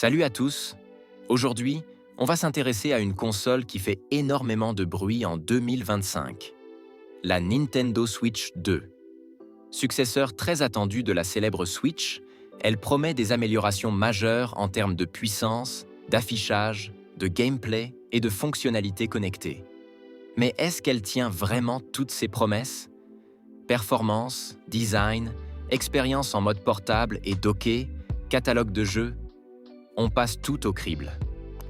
Salut à tous! Aujourd'hui, on va s'intéresser à une console qui fait énormément de bruit en 2025. La Nintendo Switch 2. Successeur très attendu de la célèbre Switch, elle promet des améliorations majeures en termes de puissance, d'affichage, de gameplay et de fonctionnalités connectées. Mais est-ce qu'elle tient vraiment toutes ses promesses? Performance, design, expérience en mode portable et docké, catalogue de jeux, on passe tout au crible.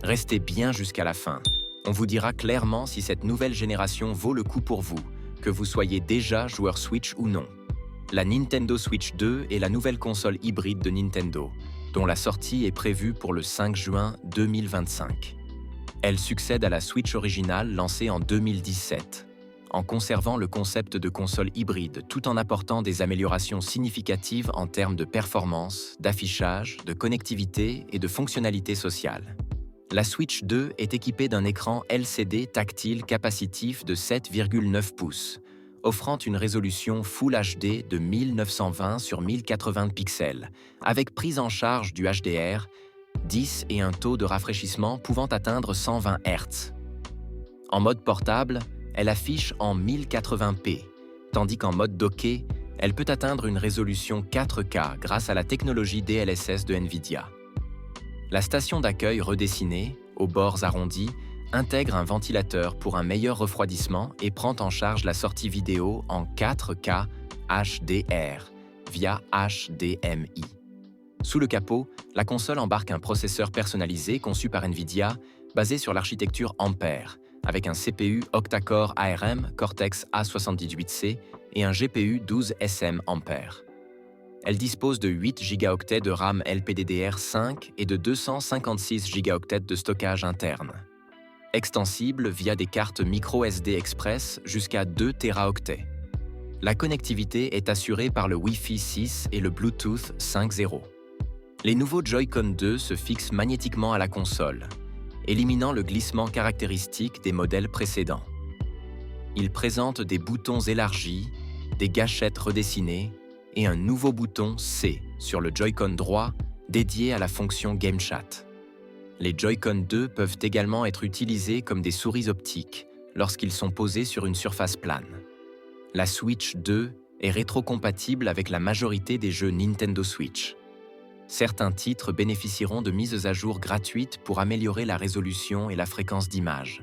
Restez bien jusqu'à la fin. On vous dira clairement si cette nouvelle génération vaut le coup pour vous, que vous soyez déjà joueur Switch ou non. La Nintendo Switch 2 est la nouvelle console hybride de Nintendo, dont la sortie est prévue pour le 5 juin 2025. Elle succède à la Switch originale lancée en 2017, en conservant le concept de console hybride tout en apportant des améliorations significatives en termes de performance, d'affichage, de connectivité et de fonctionnalité sociale. La Switch 2 est équipée d'un écran LCD tactile capacitif de 7,9 pouces, offrant une résolution Full HD de 1920 sur 1080 pixels, avec prise en charge du HDR, 10 et un taux de rafraîchissement pouvant atteindre 120 Hz. En mode portable, elle affiche en 1080p, tandis qu'en mode docké, elle peut atteindre une résolution 4K grâce à la technologie DLSS de NVIDIA. La station d'accueil redessinée, aux bords arrondis, intègre un ventilateur pour un meilleur refroidissement et prend en charge la sortie vidéo en 4K HDR via HDMI. Sous le capot, la console embarque un processeur personnalisé conçu par NVIDIA basé sur l'architecture Ampere, avec un CPU octa-core ARM Cortex A78C et un GPU 12SM Ampere. Elle dispose de 8 Go de RAM LPDDR5 et de 256 Go de stockage interne. Extensible via des cartes micro-SD Express jusqu'à 2 Teraoctets. La connectivité est assurée par le Wi-Fi 6 et le Bluetooth 5.0. Les nouveaux Joy-Con 2 se fixent magnétiquement à la console, éliminant le glissement caractéristique des modèles précédents. Ils présentent des boutons élargis, des gâchettes redessinées et un nouveau bouton C sur le Joy-Con droit dédié à la fonction Game Chat. Les Joy-Con 2 peuvent également être utilisés comme des souris optiques lorsqu'ils sont posés sur une surface plane. La Switch 2 est rétrocompatible avec la majorité des jeux Nintendo Switch. Certains titres bénéficieront de mises à jour gratuites pour améliorer la résolution et la fréquence d'image,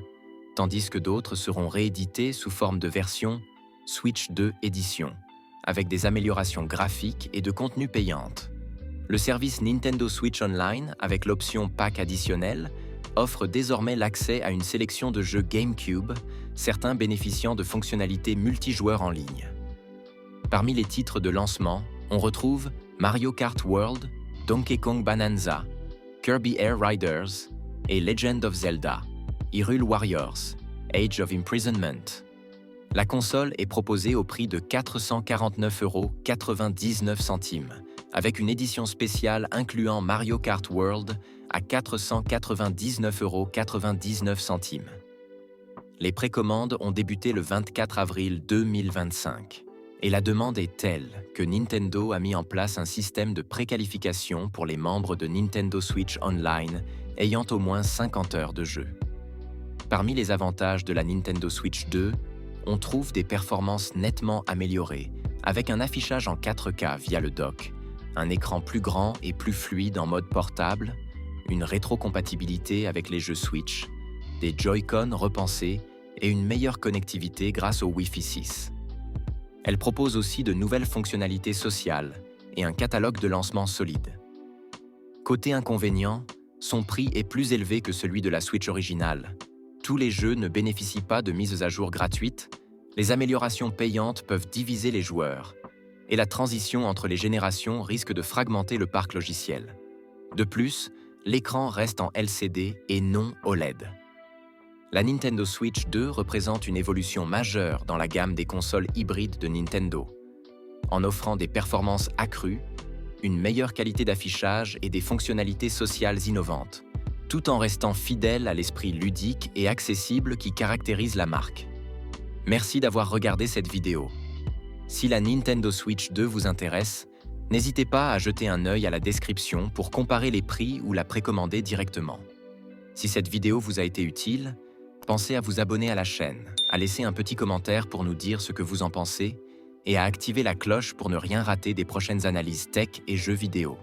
tandis que d'autres seront réédités sous forme de version Switch 2 Edition, avec des améliorations graphiques et de contenu payantes. Le service Nintendo Switch Online, avec l'option Pack additionnel, offre désormais l'accès à une sélection de jeux GameCube, certains bénéficiant de fonctionnalités multijoueurs en ligne. Parmi les titres de lancement, on retrouve Mario Kart World, Donkey Kong Bonanza, Kirby Air Riders et Legend of Zelda, Hyrule Warriors, Age of Imprisonment. La console est proposée au prix de 449,99 €, avec une édition spéciale incluant Mario Kart World à 499,99 €. Les précommandes ont débuté le 24 avril 2025. Et la demande est telle que Nintendo a mis en place un système de préqualification pour les membres de Nintendo Switch Online ayant au moins 50 heures de jeu. Parmi les avantages de la Nintendo Switch 2, on trouve des performances nettement améliorées, avec un affichage en 4K via le dock, un écran plus grand et plus fluide en mode portable, une rétrocompatibilité avec les jeux Switch, des Joy-Con repensés et une meilleure connectivité grâce au Wi-Fi 6. Elle propose aussi de nouvelles fonctionnalités sociales et un catalogue de lancement solide. Côté inconvénient, son prix est plus élevé que celui de la Switch originale. Tous les jeux ne bénéficient pas de mises à jour gratuites, les améliorations payantes peuvent diviser les joueurs, et la transition entre les générations risque de fragmenter le parc logiciel. De plus, l'écran reste en LCD et non OLED. La Nintendo Switch 2 représente une évolution majeure dans la gamme des consoles hybrides de Nintendo, en offrant des performances accrues, une meilleure qualité d'affichage et des fonctionnalités sociales innovantes, tout en restant fidèle à l'esprit ludique et accessible qui caractérise la marque. Merci d'avoir regardé cette vidéo. Si la Nintendo Switch 2 vous intéresse, N'hésitez pas à jeter un œil à la description pour comparer les prix ou la précommander directement. Si cette vidéo vous a été utile, pensez à vous abonner à la chaîne, à laisser un petit commentaire pour nous dire ce que vous en pensez et à activer la cloche pour ne rien rater des prochaines analyses tech et jeux vidéo.